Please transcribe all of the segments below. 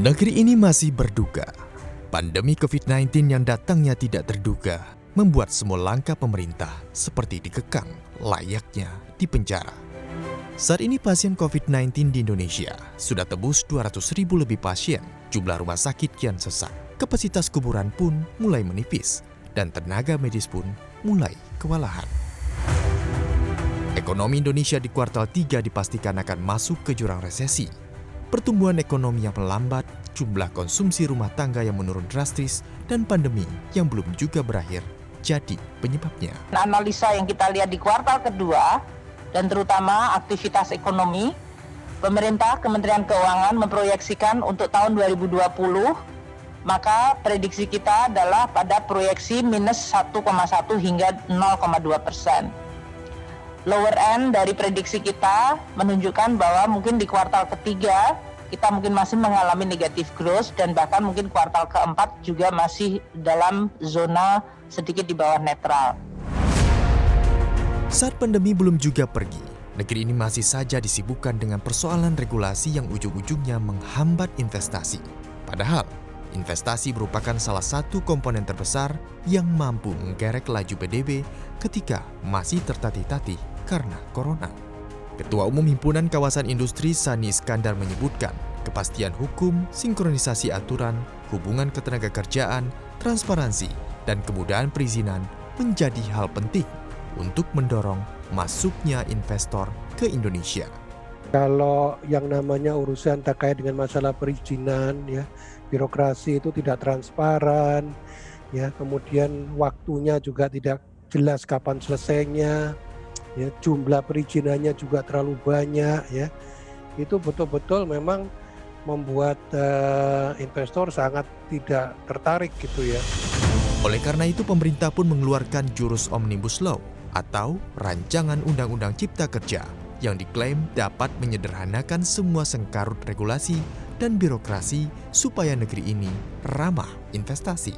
Negeri ini masih berduka. Pandemi COVID-19 yang datangnya tidak terduga membuat semua langkah pemerintah seperti dikekang layaknya di penjara. Saat ini pasien COVID-19 di Indonesia sudah tembus 200.000 lebih pasien. Jumlah rumah sakit kian sesak, kapasitas kuburan pun mulai menipis, dan tenaga medis pun mulai kewalahan. Ekonomi Indonesia di kuartal 3 dipastikan akan masuk ke jurang resesi. Pertumbuhan ekonomi yang melambat, jumlah konsumsi rumah tangga yang menurun drastis, dan pandemi yang belum juga berakhir jadi penyebabnya. Analisa yang kita lihat di kuartal kedua, dan terutama aktivitas ekonomi, pemerintah Kementerian Keuangan memproyeksikan untuk tahun 2020, maka prediksi kita adalah pada proyeksi minus 1,1 hingga 0,2%. Lower end dari prediksi kita menunjukkan bahwa mungkin di kuartal ketiga kita mungkin masih mengalami negative growth, dan bahkan mungkin kuartal keempat juga masih dalam zona sedikit di bawah netral. Saat pandemi belum juga pergi, negeri ini masih saja disibukkan dengan persoalan regulasi yang ujung-ujungnya menghambat investasi. Padahal, investasi merupakan salah satu komponen terbesar yang mampu menggerek laju PDB ketika masih tertatih-tatih karena corona. Ketua Umum Himpunan Kawasan Industri Sani Iskandar menyebutkan kepastian hukum, sinkronisasi aturan, hubungan ketenagakerjaan, transparansi, dan kemudahan perizinan menjadi hal penting untuk mendorong masuknya investor ke Indonesia. Kalau yang namanya urusan terkait dengan masalah perizinan, ya, birokrasi itu tidak transparan, ya, kemudian waktunya juga tidak jelas kapan selesainya, ya, jumlah perizinannya juga terlalu banyak, ya, itu betul-betul memang membuat investor sangat tidak tertarik gitu ya. Oleh karena itu pemerintah pun mengeluarkan jurus Omnibus Law atau Rancangan Undang-Undang Cipta Kerja yang diklaim dapat menyederhanakan semua sengkarut regulasi dan birokrasi supaya negeri ini ramah investasi.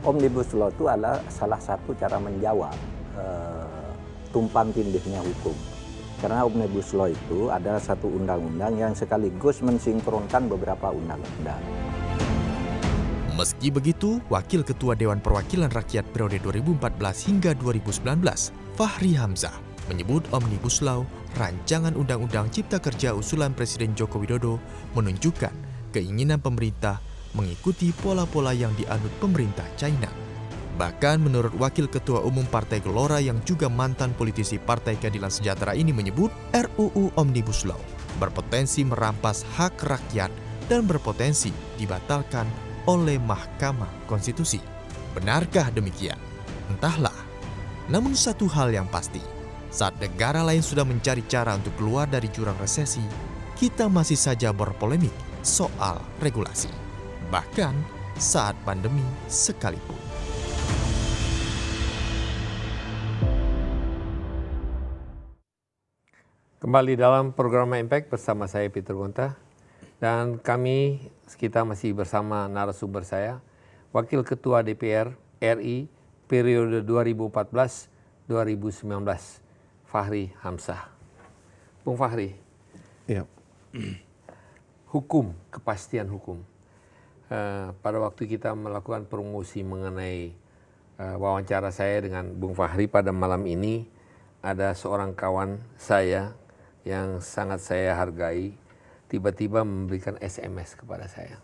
Omnibus Law itu adalah salah satu cara menjawab tumpang tindihnya hukum. Karena Omnibus Law itu adalah satu undang-undang yang sekaligus mensinkronkan beberapa undang-undang. Meski begitu, Wakil Ketua Dewan Perwakilan Rakyat periode 2014 hingga 2019, Fahri Hamzah, menyebut Omnibus Law, Rancangan Undang-Undang Cipta Kerja usulan Presiden Joko Widodo, menunjukkan keinginan pemerintah mengikuti pola-pola yang dianut pemerintah China. Bahkan menurut Wakil Ketua Umum Partai Gelora yang juga mantan politisi Partai Keadilan Sejahtera ini menyebut RUU Omnibus Law berpotensi merampas hak rakyat dan berpotensi dibatalkan oleh Mahkamah Konstitusi. Benarkah demikian? Entahlah. Namun satu hal yang pasti, saat negara lain sudah mencari cara untuk keluar dari jurang resesi, kita masih saja berpolemik soal regulasi. Bahkan saat pandemi sekalipun. Kembali dalam program Impact bersama saya Peter Gonta, dan kita masih bersama narasumber saya, Wakil Ketua DPR RI periode 2014-2019, Fahri Hamzah. Bung Fahri, Ya. Hukum, kepastian hukum. Pada waktu kita melakukan promosi mengenai wawancara saya dengan Bung Fahri pada malam ini, ada seorang kawan saya yang sangat saya hargai, tiba-tiba memberikan SMS kepada saya.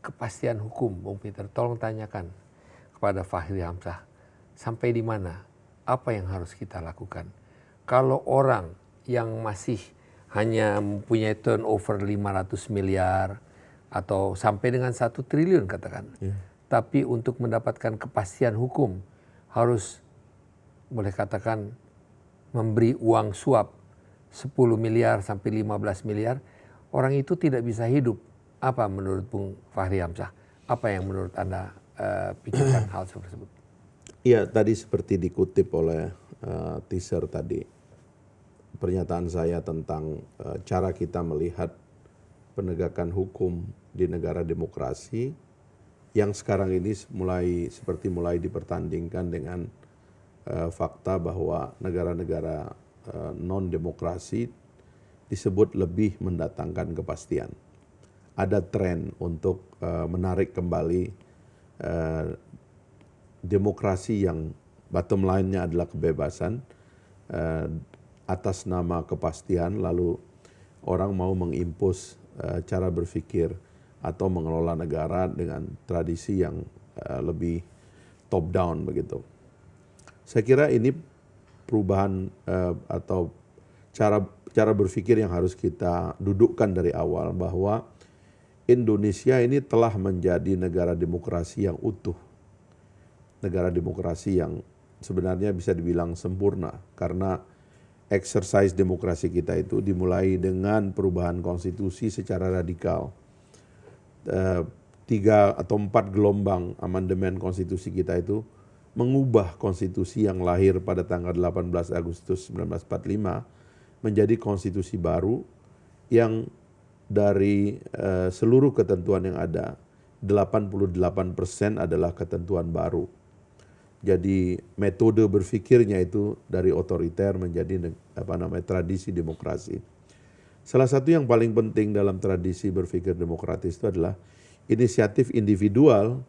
Kepastian hukum, Bung Peter, tolong tanyakan kepada Fahri Hamzah, sampai di mana, apa yang harus kita lakukan. Kalau orang yang masih hanya mempunyai turnover 500 miliar, atau sampai dengan 1 triliun katakan, tapi untuk mendapatkan kepastian hukum, harus boleh katakan memberi uang suap 10 miliar sampai 15 miliar, orang itu tidak bisa hidup. Apa menurut Bung Fahri Hamzah? Apa yang menurut Anda pikirkan hal tersebut? Iya, tadi seperti dikutip oleh teaser tadi, pernyataan saya tentang cara kita melihat penegakan hukum di negara demokrasi yang sekarang ini mulai dipertandingkan dengan fakta bahwa negara-negara non-demokrasi disebut lebih mendatangkan kepastian. ada tren untuk menarik kembali demokrasi yang bottom line-nya adalah kebebasan atas nama kepastian, lalu orang mau mengimpos cara berpikir atau mengelola negara dengan tradisi yang lebih top down begitu. Saya kira ini perubahan atau cara berpikir yang harus kita dudukkan dari awal, bahwa Indonesia ini telah menjadi negara demokrasi yang utuh. Negara demokrasi yang sebenarnya bisa dibilang sempurna, karena exercise demokrasi kita itu dimulai dengan perubahan konstitusi secara radikal. 3 atau 4 gelombang amandemen konstitusi kita itu mengubah konstitusi yang lahir pada tanggal 18 Agustus 1945 menjadi konstitusi baru yang dari seluruh ketentuan yang ada, 88% adalah ketentuan baru. Jadi metode berpikirnya itu dari otoriter menjadi tradisi demokrasi. Salah satu yang paling penting dalam tradisi berpikir demokratis itu adalah inisiatif individual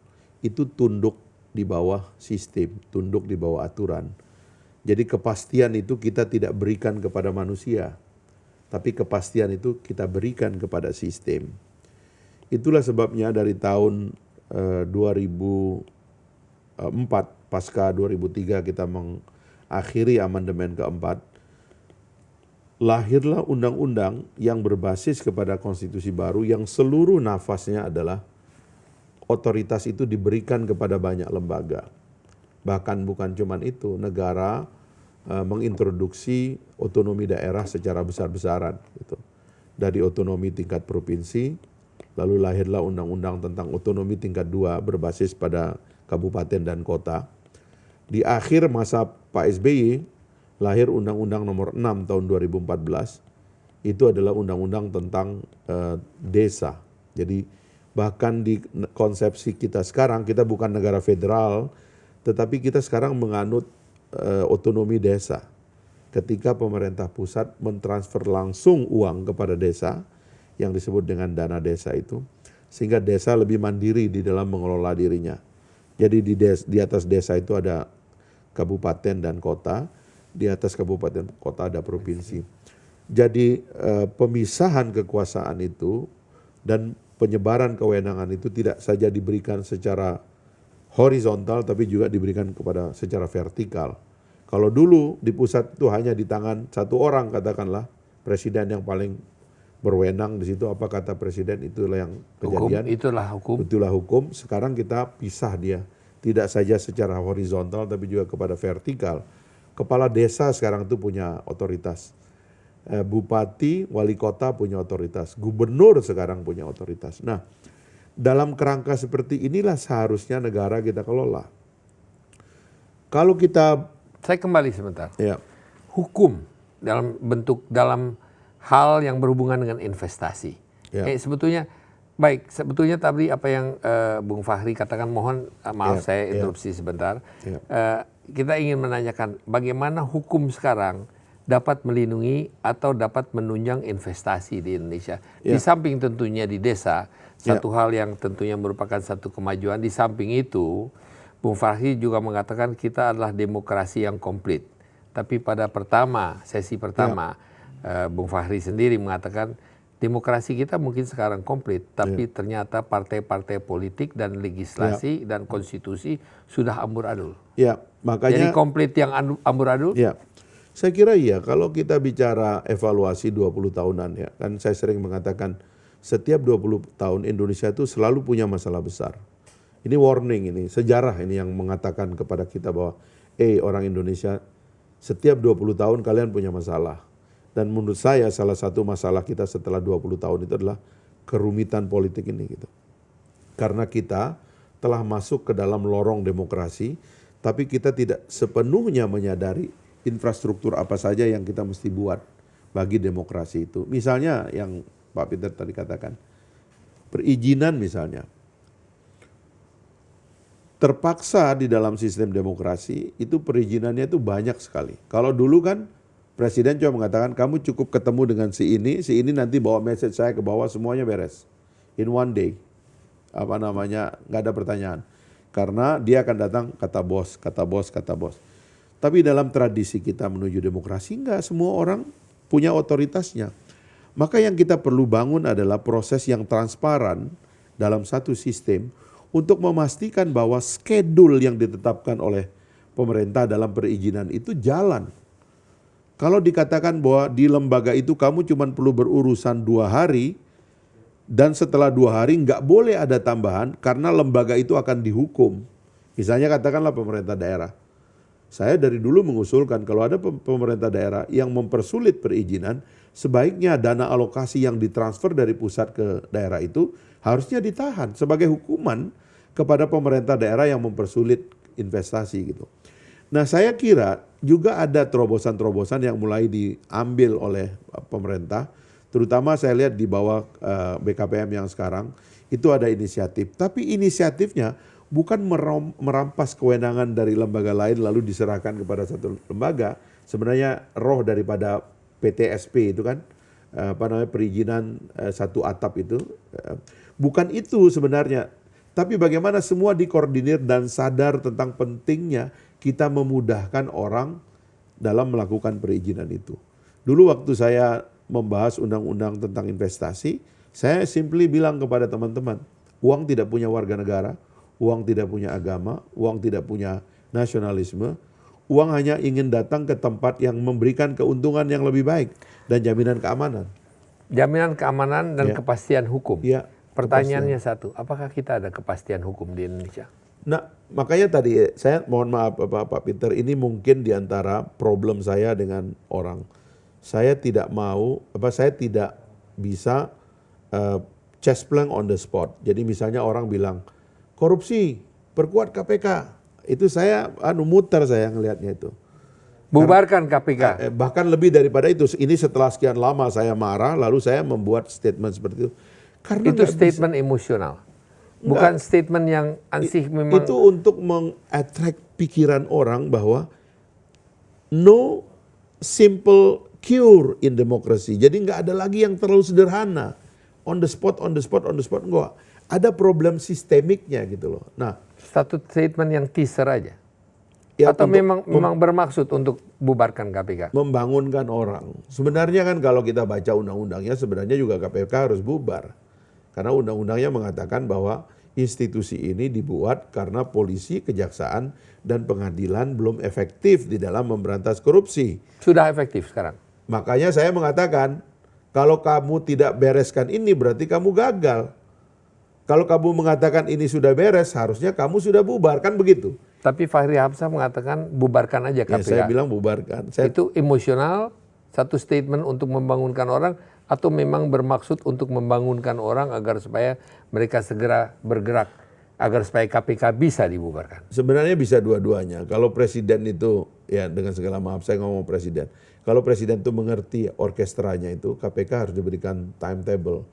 itu tunduk di bawah sistem, tunduk di bawah aturan. Jadi kepastian itu kita tidak berikan kepada manusia, tapi kepastian itu kita berikan kepada sistem. Itulah sebabnya dari tahun 2004, pasca 2003 kita mengakhiri amandemen keempat, lahirlah undang-undang yang berbasis kepada konstitusi baru yang seluruh nafasnya adalah otoritas itu diberikan kepada banyak lembaga. Bahkan bukan cuma itu, negara mengintroduksi otonomi daerah secara besar-besaran. Gitu. Dari otonomi tingkat provinsi, lalu lahirlah undang-undang tentang otonomi tingkat 2 berbasis pada kabupaten dan kota. Di akhir masa Pak SBY, lahir Undang-Undang nomor 6 tahun 2014, itu adalah undang-undang tentang desa. Jadi bahkan di konsepsi kita sekarang, kita bukan negara federal, tetapi kita sekarang menganut otonomi desa. Ketika pemerintah pusat mentransfer langsung uang kepada desa, yang disebut dengan dana desa itu, sehingga desa lebih mandiri di dalam mengelola dirinya. Jadi di atas desa itu ada kabupaten dan kota, di atas kabupaten kota ada provinsi. Jadi pemisahan kekuasaan itu dan penyebaran kewenangan itu tidak saja diberikan secara horizontal, tapi juga diberikan kepada secara vertikal. Kalau dulu di pusat itu hanya di tangan satu orang, katakanlah presiden yang paling berwenang di situ, apa kata presiden itulah yang kejadian. Itulah hukum. Sekarang kita pisah dia, tidak saja secara horizontal tapi juga kepada vertikal. Kepala desa sekarang itu punya otoritas. Bupati, wali kota punya otoritas. Gubernur sekarang punya otoritas. Nah, dalam kerangka seperti inilah seharusnya negara kita kelola. Kalau kita... Saya kembali sebentar. Ya. Hukum dalam hal yang berhubungan dengan investasi. Ya. Sebetulnya tadi apa yang Bung Fahri katakan, mohon maaf saya interupsi sebentar. Ya. Kita ingin menanyakan bagaimana hukum sekarang dapat melindungi atau dapat menunjang investasi di Indonesia. Di samping tentunya di desa, satu hal yang tentunya merupakan satu kemajuan. Di samping itu, Bung Fahri juga mengatakan kita adalah demokrasi yang komplit. Tapi pada sesi pertama, Bung Fahri sendiri mengatakan demokrasi kita mungkin sekarang komplit, tapi ternyata partai-partai politik dan legislasi dan konstitusi sudah amburadul. Ya, makanya. Jadi komplit yang amburadul? Ya, saya kira iya. Kalau kita bicara evaluasi 20 tahunan ya, kan saya sering mengatakan setiap 20 tahun Indonesia itu selalu punya masalah besar. Ini warning, ini sejarah ini yang mengatakan kepada kita bahwa orang Indonesia setiap 20 tahun kalian punya masalah. Dan menurut saya salah satu masalah kita setelah 20 tahun itu adalah kerumitan politik ini gitu. Karena kita telah masuk ke dalam lorong demokrasi, tapi kita tidak sepenuhnya menyadari infrastruktur apa saja yang kita mesti buat bagi demokrasi itu. Misalnya yang Pak Peter tadi katakan, perizinan misalnya. Terpaksa di dalam sistem demokrasi itu perizinannya itu banyak sekali. Kalau dulu kan presiden cuma mengatakan kamu cukup ketemu dengan si ini nanti bawa message saya ke bawah semuanya beres. in one day. Nggak ada pertanyaan. Karena dia akan datang kata bos, kata bos, kata bos. Tapi dalam tradisi kita menuju demokrasi, nggak semua orang punya otoritasnya. Maka yang kita perlu bangun adalah proses yang transparan dalam satu sistem untuk memastikan bahwa schedule yang ditetapkan oleh pemerintah dalam perizinan itu jalan. Kalau dikatakan bahwa di lembaga itu kamu cuma perlu berurusan 2 hari, dan setelah 2 hari nggak boleh ada tambahan karena lembaga itu akan dihukum. Misalnya katakanlah pemerintah daerah. Saya dari dulu mengusulkan kalau ada pemerintah daerah yang mempersulit perizinan, sebaiknya dana alokasi yang ditransfer dari pusat ke daerah itu harusnya ditahan sebagai hukuman kepada pemerintah daerah yang mempersulit investasi gitu. Nah, saya kira juga ada terobosan-terobosan yang mulai diambil oleh pemerintah, terutama saya lihat di bawah BKPM yang sekarang itu ada inisiatif. Tapi inisiatifnya bukan merampas kewenangan dari lembaga lain lalu diserahkan kepada satu lembaga. Sebenarnya roh daripada PTSP itu kan, perizinan satu atap itu, bukan itu sebenarnya. Tapi bagaimana semua dikoordinir dan sadar tentang pentingnya kita memudahkan orang dalam melakukan perizinan itu. Dulu waktu saya membahas undang-undang tentang investasi, saya simply bilang kepada teman-teman, uang tidak punya warga negara, uang tidak punya agama, uang tidak punya nasionalisme, uang hanya ingin datang ke tempat yang memberikan keuntungan yang lebih baik dan jaminan keamanan. Jaminan keamanan dan kepastian hukum. Ya, pertanyaannya satu, apakah kita ada kepastian hukum di Indonesia? Nah, makanya tadi saya mohon maaf Pak Peter, ini mungkin diantara problem saya dengan orang. Saya tidak bisa chest blank on the spot. Jadi misalnya orang bilang korupsi, perkuat KPK. Itu saya muter saya ngelihatnya itu. Bubarkan KPK. Bahkan lebih daripada itu. Ini setelah sekian lama saya marah, lalu saya membuat statement seperti itu. Karena itu statement emosional. Bukan statement yang ansih memang. Itu untuk meng-attract pikiran orang bahwa no simple cure in democracy. Jadi nggak ada lagi yang terlalu sederhana. On the spot, enggak. Ada problem sistemiknya gitu loh. Nah, satu statement yang teaser aja. Ya, atau memang bermaksud untuk bubarkan KPK? Membangunkan orang. Sebenarnya kan kalau kita baca undang-undangnya sebenarnya juga KPK harus bubar. Karena undang-undangnya mengatakan bahwa institusi ini dibuat karena polisi, kejaksaan, dan pengadilan belum efektif di dalam memberantas korupsi. Sudah efektif sekarang. Makanya saya mengatakan, kalau kamu tidak bereskan ini berarti kamu gagal. Kalau kamu mengatakan ini sudah beres, harusnya kamu sudah bubar, kan begitu. Tapi Fahri Hamzah mengatakan bubarkan aja KPK. Ya, saya bilang bubarkan. Itu emosional, satu statement untuk membangunkan orang, atau memang bermaksud untuk membangunkan orang agar supaya mereka segera bergerak, agar supaya KPK bisa dibubarkan? Sebenarnya bisa dua-duanya. Kalau presiden itu, ya dengan segala maaf saya ngomong presiden. Kalau presiden itu mengerti orkestranya itu, KPK harus diberikan timetable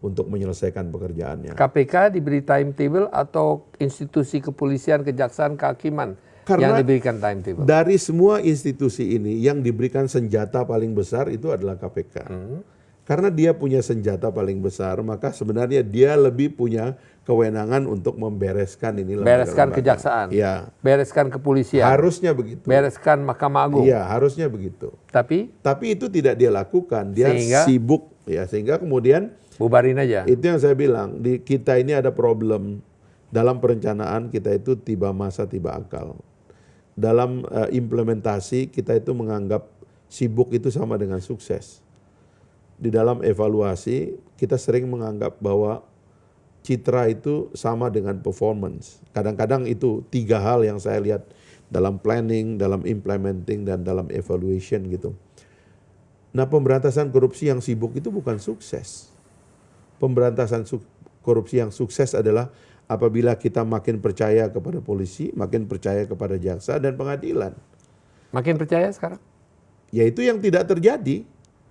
untuk menyelesaikan pekerjaannya. KPK diberi timetable atau institusi kepolisian, kejaksaan, kehakiman yang diberikan timetable? Dari semua institusi ini yang diberikan senjata paling besar itu adalah KPK. Karena dia punya senjata paling besar, maka sebenarnya dia lebih punya kewenangan untuk membereskan ini. Bereskan kejaksaan, ya. Bereskan kepolisian. Harusnya begitu. Bereskan Mahkamah Agung. Iya, harusnya begitu. Tapi itu tidak dia lakukan. Dia sibuk, ya, sehingga kemudian bubarin aja. Itu yang saya bilang, di kita ini ada problem dalam perencanaan, kita itu tiba masa tiba akal. Dalam implementasi kita itu menganggap sibuk itu sama dengan sukses. Di dalam evaluasi kita sering menganggap bahwa citra itu sama dengan performance. Kadang-kadang itu 3 hal yang saya lihat dalam planning, dalam implementing, dan dalam evaluation gitu. Nah, pemberantasan korupsi yang sibuk itu bukan sukses. Pemberantasan korupsi yang sukses adalah apabila kita makin percaya kepada polisi, makin percaya kepada jaksa dan pengadilan. Makin percaya sekarang? Ya itu yang tidak terjadi.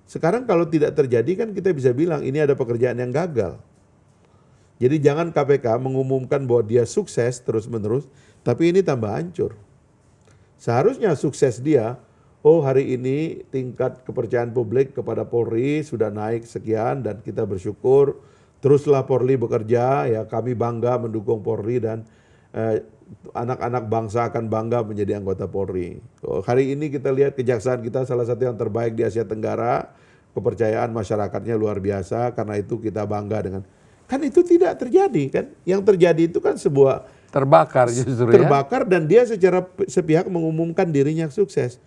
Sekarang kalau tidak terjadi kan kita bisa bilang ini ada pekerjaan yang gagal. Jadi jangan KPK mengumumkan bahwa dia sukses terus-menerus, tapi ini tambah hancur. Seharusnya sukses dia, oh hari ini tingkat kepercayaan publik kepada Polri sudah naik sekian dan kita bersyukur Teruslah Polri bekerja, ya kami bangga mendukung Polri dan anak-anak bangsa akan bangga menjadi anggota Polri. Hari ini kita lihat kejaksaan kita salah satu yang terbaik di Asia Tenggara, kepercayaan masyarakatnya luar biasa, karena itu kita bangga dengan. Kan itu tidak terjadi kan, yang terjadi itu kan sebuah Terbakar justru ya. terbakar dan dia secara sepihak mengumumkan dirinya sukses.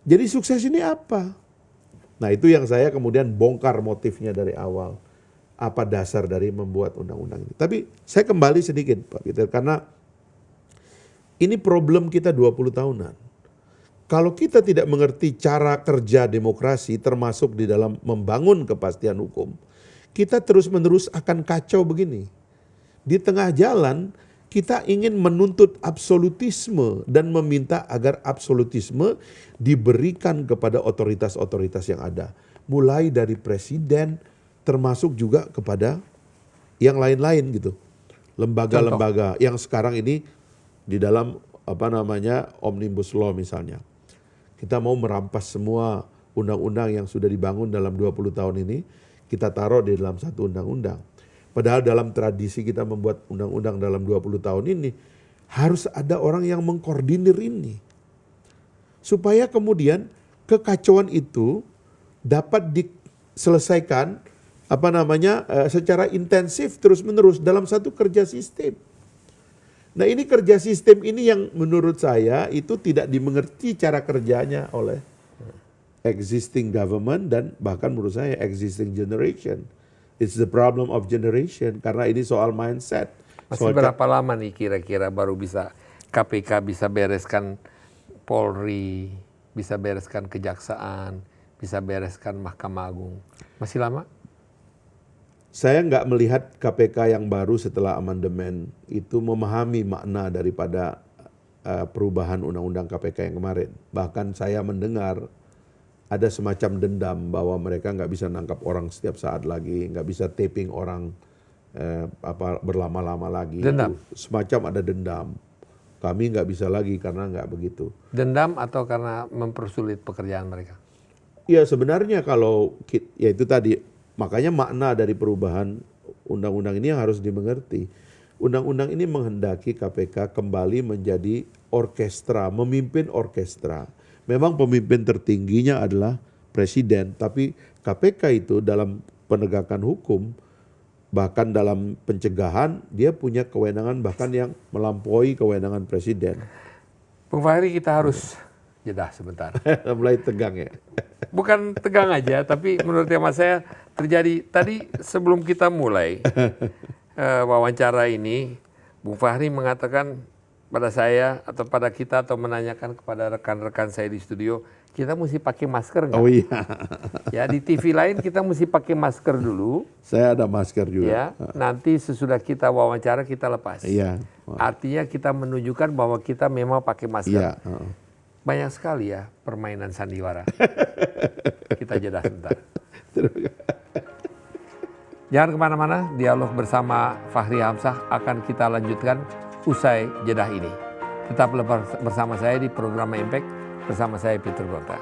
Jadi sukses ini apa? Nah itu yang saya kemudian bongkar motifnya dari awal. Apa dasar dari membuat undang-undang ini. Tapi saya kembali sedikit Pak Peter, karena ini problem kita 20 tahunan. Kalau kita tidak mengerti cara kerja demokrasi termasuk di dalam membangun kepastian hukum, kita terus-menerus akan kacau begini. Di tengah jalan kita ingin menuntut absolutisme dan meminta agar absolutisme diberikan kepada otoritas-otoritas yang ada. Mulai dari presiden, termasuk juga kepada yang lain-lain gitu. Lembaga-lembaga yang sekarang ini di dalam Omnibus Law misalnya. Kita mau merampas semua undang-undang yang sudah dibangun dalam 20 tahun ini, kita taruh di dalam satu undang-undang. Padahal dalam tradisi kita membuat undang-undang dalam 20 tahun ini, harus ada orang yang mengkoordinir ini. Supaya kemudian kekacauan itu dapat diselesaikan secara intensif terus-menerus dalam satu kerja sistem. Nah ini kerja sistem ini yang menurut saya itu tidak dimengerti cara kerjanya oleh existing government dan bahkan menurut saya existing generation. It's the problem of generation karena ini soal mindset. Masih berapa lama nih kira-kira baru bisa KPK bisa bereskan Polri, bisa bereskan Kejaksaan, bisa bereskan Mahkamah Agung? Masih lama? Saya nggak melihat KPK yang baru setelah amandemen itu memahami makna daripada perubahan undang-undang KPK yang kemarin. Bahkan saya mendengar ada semacam dendam bahwa mereka nggak bisa nangkap orang setiap saat lagi, nggak bisa taping orang berlama-lama lagi. Dendam? Itu semacam ada dendam. Kami nggak bisa lagi karena nggak begitu. Dendam atau karena mempersulit pekerjaan mereka? Ya sebenarnya kalau ya itu tadi. Makanya makna dari perubahan undang-undang ini yang harus dimengerti. Undang-undang ini menghendaki KPK kembali menjadi orkestra, memimpin orkestra. Memang pemimpin tertingginya adalah presiden, tapi KPK itu dalam penegakan hukum, bahkan dalam pencegahan, dia punya kewenangan bahkan yang melampaui kewenangan presiden. Bung Fahri, kita harus jeda sebentar. Mulai tegang ya. Bukan tegang aja, tapi menurut hemat saya terjadi tadi sebelum kita mulai wawancara ini, Bung Fahri mengatakan pada saya atau pada kita atau menanyakan kepada rekan-rekan saya di studio, kita mesti pakai masker nggak? Oh iya. Ya di TV lain kita mesti pakai masker dulu. Saya ada masker juga. Ya, nanti sesudah kita wawancara kita lepas. Iya. Artinya kita menunjukkan bahwa kita memang pakai masker. Iya. Banyak sekali ya permainan sandiwara. Kita jeda sebentar. Jangan kemana-mana, dialog bersama Fahri Hamzah akan kita lanjutkan usai jeda ini. Tetap bersama saya di program Impact bersama saya Peter Gonta.